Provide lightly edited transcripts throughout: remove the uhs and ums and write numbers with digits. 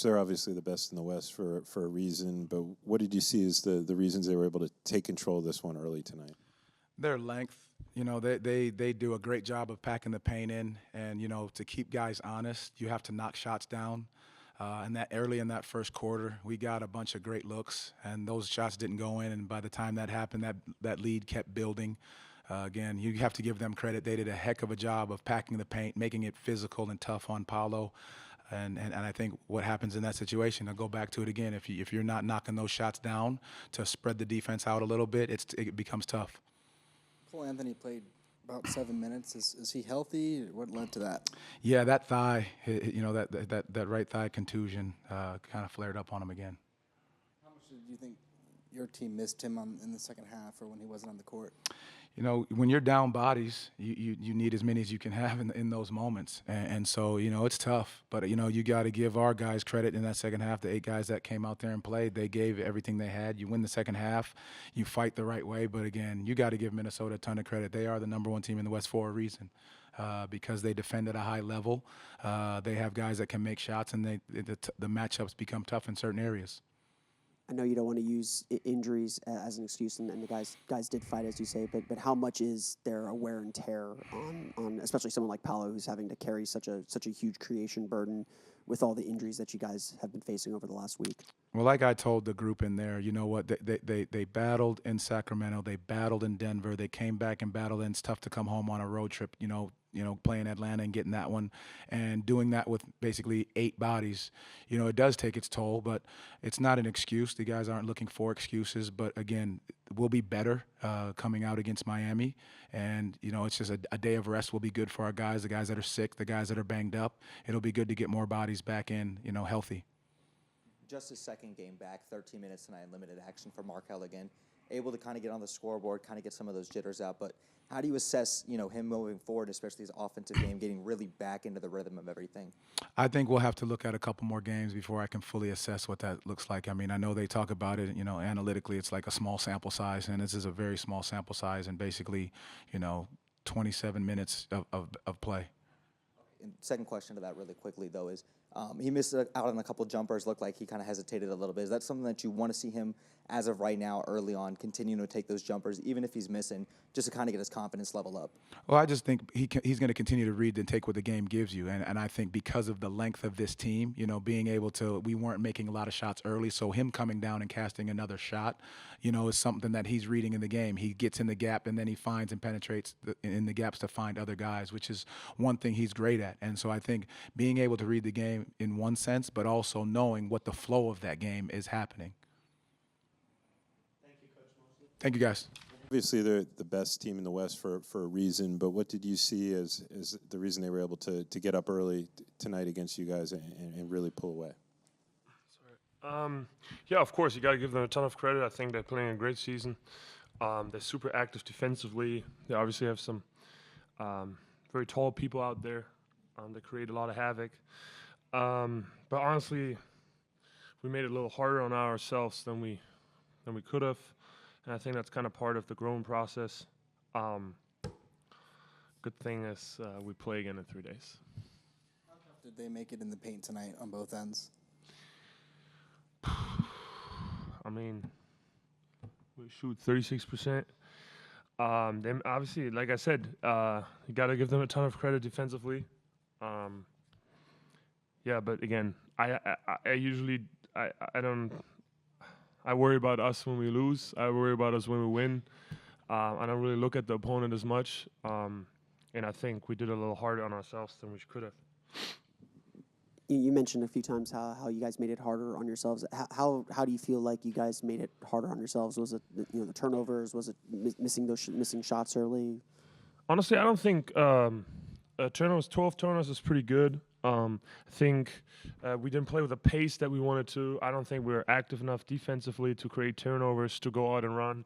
They're obviously the best in the West for a reason, but what did you see as the reasons they were able to take control of this one early tonight? Their length, they do a great job of packing the paint in, and to keep guys honest, you have to knock shots down. And that early in that first quarter, we got a bunch of great looks, and those shots didn't go in. And by the time that happened, that lead kept building. Again, you have to give them credit. They did a heck of a job of packing the paint, making it physical and tough on Paolo. And I think what happens in that situation, I'll go back to it again, if you're not knocking those shots down to spread the defense out a little bit, it becomes tough. Cole Anthony played about 7 minutes. Is he healthy? What led to that? Yeah, that thigh, that right thigh contusion kind of flared up on him again. How much do you think your team missed him in the second half or when he wasn't on the court? When you're down bodies, you need as many as you can have in those moments. And so, it's tough. But, you got to give our guys credit in that second half. The 8 guys that came out there and played, they gave everything they had. You win the second half, you fight the right way. But, again, you got to give Minnesota a ton of credit. They are the #1 team in the West for a reason because they defend at a high level. They have guys that can make shots, and the matchups become tough in certain areas. I know you don't want to use injuries as an excuse, and the guys did fight, as you say, but how much is there a wear and tear on especially someone like Paolo, who's having to carry such a huge creation burden with all the injuries that you guys have been facing over the last week? Well, like I told the group in there, you know what, they battled in Sacramento, they battled in Denver, they came back and battled, and it's tough to come home on a road trip, playing Atlanta and getting that one, and doing that with basically 8 bodies. It does take its toll, but it's not an excuse. The guys aren't looking for excuses, but again, we'll be better coming out against Miami, and it's just a day of rest will be good for our guys, the guys that are sick, the guys that are banged up. It'll be good to get more bodies back in, healthy. Just his second game back, 13 minutes tonight, limited action for Markelle again. Able to kind of get on the scoreboard, kind of get some of those jitters out. But how do you assess, him moving forward, especially his offensive game, getting really back into the rhythm of everything? I think we'll have to look at a couple more games before I can fully assess what that looks like. I mean, I know they talk about it, analytically it's like a small sample size, and this is a very small sample size, and basically, 27 minutes of play. And second question to that really quickly, though, is he missed out on a couple jumpers, looked like he kind of hesitated a little bit. Is that something that you want to see him, as of right now, early on, continuing to take those jumpers, even if he's missing, just to kind of get his confidence level up? Well, I just think he's going to continue to read and take what the game gives you. And I think because of the length of this team, being able to – we weren't making a lot of shots early, so him coming down and casting another shot, is something that he's reading in the game. He gets in the gap, and then he finds and penetrates in the gaps to find other guys, which is one thing he's great at. And so I think being able to read the game in one sense, but also knowing what the flow of that game is happening. Thank you, Coach Mose. Thank you, guys. Obviously, they're the best team in the West for a reason, but what did you see as the reason they were able to get up early tonight against you guys and really pull away? Yeah, of course, you got to give them a ton of credit. I think they're playing a great season. They're super active defensively. They obviously have some very tall people out there that create a lot of havoc. But honestly, we made it a little harder on ourselves than we could have, and I think that's kind of part of the growing process. Good thing is we play again in 3 days. How tough did they make it in the paint tonight on both ends? I mean, we shoot 36%. Then obviously, like I said, you got to give them a ton of credit defensively. Yeah, but again, I usually I worry about us when we lose. I worry about us when we win. I don't really look at the opponent as much. And I think we did a little harder on ourselves than we could have. You mentioned a few times how you guys made it harder on yourselves. How do you feel like you guys made it harder on yourselves? Was it the turnovers? Was it missing shots early? Honestly, I don't think turnovers. 12 turnovers is pretty good. I think we didn't play with the pace that we wanted to. I don't think we were active enough defensively to create turnovers, to go out and run.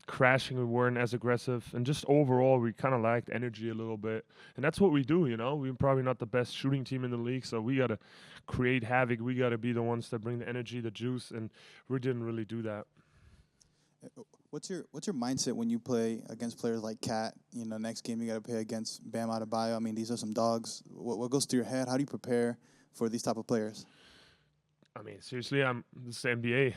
Crashing, we weren't as aggressive, and just overall we kind of lacked energy a little bit, and that's what we do. We're probably not the best shooting team in the league, so we got to create havoc. We got to be the ones that bring the energy, the juice, and we didn't really do that. What's your mindset when you play against players like Cat? Next game you got to play against Bam Adebayo. I mean, these are some dogs. What goes through your head? How do you prepare for these type of players? I mean, seriously, this is NBA.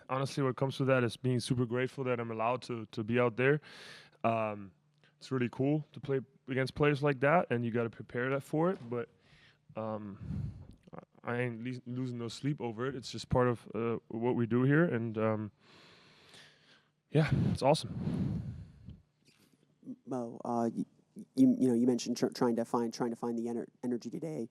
Honestly, what comes with that is being super grateful that I'm allowed to be out there. It's really cool to play against players like that, and you got to prepare that for it. But I ain't losing no sleep over it. It's just part of what we do here, and yeah, it's awesome. Mo, you mentioned trying to find the energy today.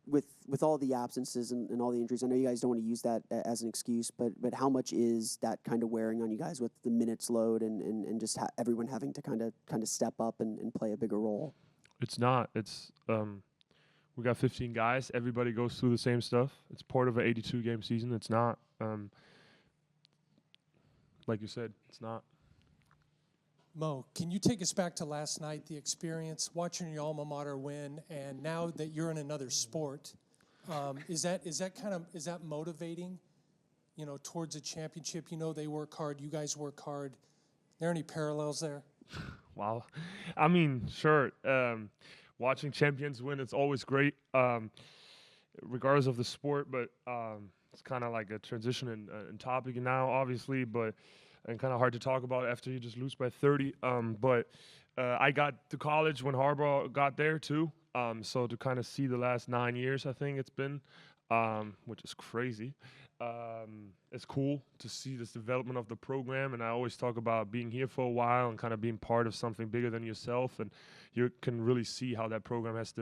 With all the absences and all the injuries, I know you guys don't want to use that as an excuse, but how much is that kind of wearing on you guys with the minutes load and just everyone having to kind of step up and play a bigger role? It's not. It's we got 15 guys. Everybody goes through the same stuff. It's part of an 82-game season. It's not like you said. It's not. Mo, can you take us back to last night, the experience, watching your alma mater win, and now that you're in another sport, is that motivating, towards a championship? They work hard, you guys work hard. Are there any parallels there? Wow. I mean, sure. Watching champions win, it's always great, regardless of the sport, but it's kind of like a transition in topic now, obviously, and kind of hard to talk about after you just lose by 30. But I got to college when Harbaugh got there too. So to kind of see the last 9 years, I think it's been, which is crazy. It's cool to see this development of the program. And I always talk about being here for a while and kind of being part of something bigger than yourself. And you can really see how that program has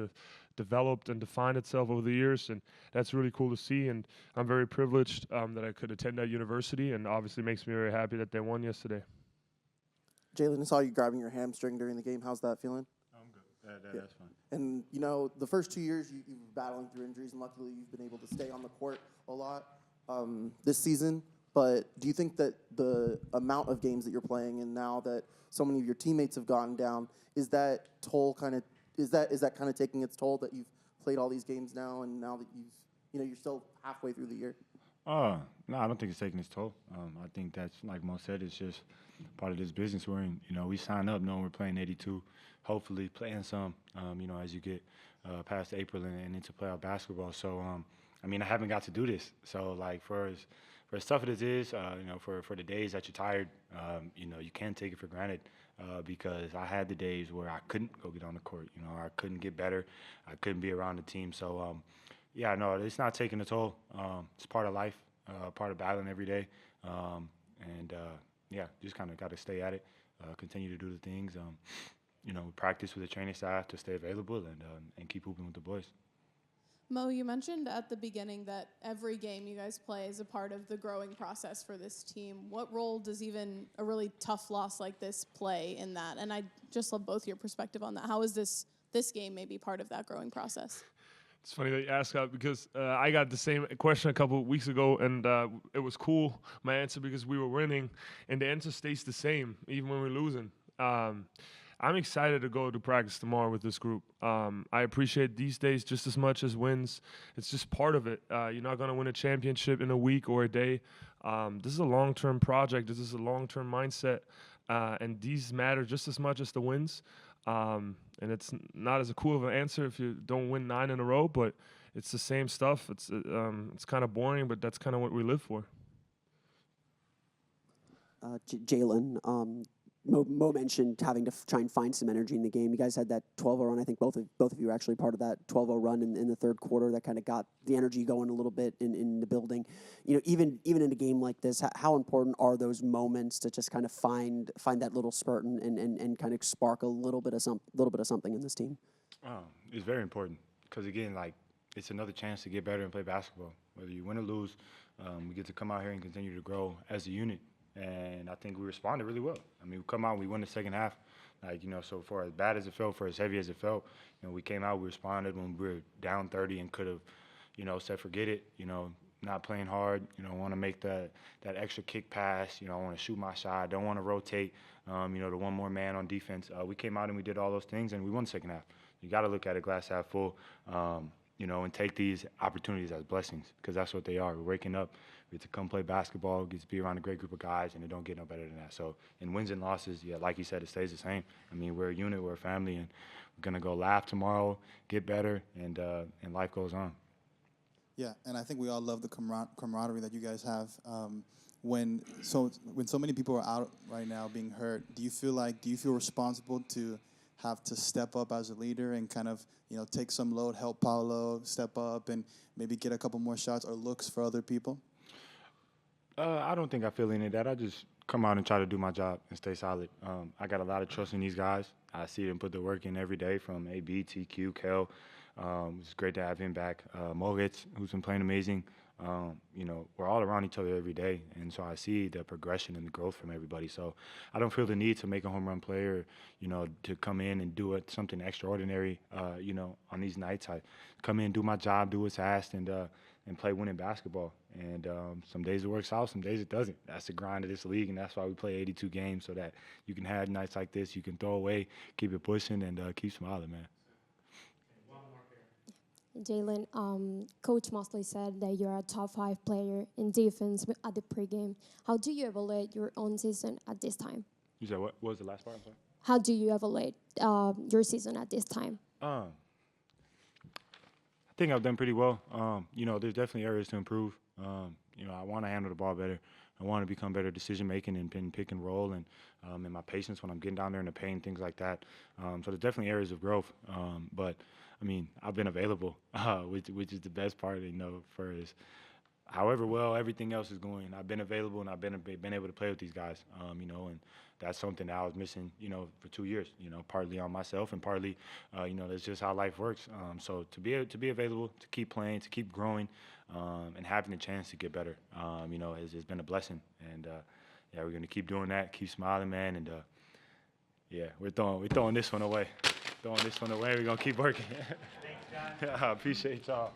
developed and defined itself over the years. And that's really cool to see. And I'm very privileged that I could attend that university. And obviously makes me very happy that they won yesterday. Jalen, I saw you grabbing your hamstring during the game. How's that feeling? I'm good. That's fine. And, the first 2 years you've been battling through injuries, and luckily you've been able to stay on the court a lot this season. But do you think that the amount of games that you're playing and now that so many of your teammates have gone down, is that kind of taking its toll that you've played all these games now and now that you're still halfway through the year? No, I don't think it's taking its toll. I think that's, like Mo said, it's just part of this business we're in. We sign up knowing we're playing 82, hopefully playing some, as you get past April and into playoff basketball. So, I haven't got to do this. So, like, for as tough as it is, for the days that you're tired, you can't take it for granted because I had the days where I couldn't go get on the court. I couldn't get better. I couldn't be around the team. So, yeah, no, it's not taking a toll. It's part of life, part of battling every day. Yeah, just kind of got to stay at it, continue to do the things, practice with the training staff to stay available and keep hooping with the boys. Mo, you mentioned at the beginning that every game you guys play is a part of the growing process for this team. What role does even a really tough loss like this play in that? And I just love both your perspective on that. How is this game maybe part of that growing process? It's funny that you ask that because I got the same question a couple of weeks ago, and it was cool, my answer, because we were winning, and the answer stays the same even when we're losing. I'm excited to go to practice tomorrow with this group. I appreciate these days just as much as wins. It's just part of it. You're not going to win a championship in a week or a day. This is a long-term project. This is a long-term mindset, and these matter just as much as the wins. And it's not as cool of an answer if you don't win 9 in a row, but it's the same stuff. It's kind of boring, but that's kind of what we live for. Jalen, Mo mentioned having to try and find some energy in the game. You guys had that 12-0 run. I think both of you were actually part of that 12-0 run in the third quarter that kind of got the energy going a little bit in the building. Even in a game like this, how important are those moments to just kind of find that little spurt and kind of spark a little bit of something in this team? It's very important because, again, like, it's another chance to get better and play basketball. Whether you win or lose, we get to come out here and continue to grow as a unit. And I think we responded really well. We come out, we won the second half. So for as bad as it felt, for as heavy as it felt, we came out, we responded when we were down 30 and could have, said forget it, not playing hard, want to make that extra kick pass, I want to shoot my shot, don't want to rotate, the one more man on defense. We came out and we did all those things and we won the second half. You got to look at it glass half full, and take these opportunities as blessings because that's what they are. We're waking up. We get to come play basketball, get to be around a great group of guys, and it don't get no better than that. So in wins and losses, yeah, like you said, it stays the same. We're a unit, we're a family, and we're going to go laugh tomorrow, get better, and life goes on. Yeah, and I think we all love the camaraderie that you guys have. When so many people are out right now being hurt, do you feel responsible to have to step up as a leader and kind of take some load, help Paolo step up, and maybe get a couple more shots or looks for other people? I don't think I feel any of that. I just come out and try to do my job and stay solid. I got a lot of trust in these guys. I see them put the work in every day from AB, TQ, Kel. It's great to have him back. Mose, who's been playing amazing. We're all around each other every day, and so I see the progression and the growth from everybody. So I don't feel the need to make a home run play or, to come in and do something extraordinary, on these nights. I come in, do my job, do what's asked, and play winning basketball. And some days it works out, some days it doesn't. That's the grind of this league, and that's why we play 82 games, so that you can have nights like this, you can throw away, keep it pushing, and keep smiling, man. Jalen, Coach Mosley said that you're a top 5 player in defense at the pregame. How do you evaluate your own season at this time? You said what was the last part? I'm sorry. How do you evaluate your season at this time? I think I've done pretty well. There's definitely areas to improve. I want to handle the ball better. I want to become better decision-making and pick and roll and my patience when I'm getting down there in the paint, things like that. So there's definitely areas of growth. But I've been available, which is the best part, for is however well everything else is going. I've been available and I've been able to play with these guys, and that's something that I was missing, for 2 years, partly on myself and partly, that's just how life works. So to be available, to keep playing, to keep growing, and having the chance to get better, has been a blessing. And we're gonna keep doing that, keep smiling, man. And we're throwing this one away. We're gonna keep working. Thanks, guys. I appreciate y'all.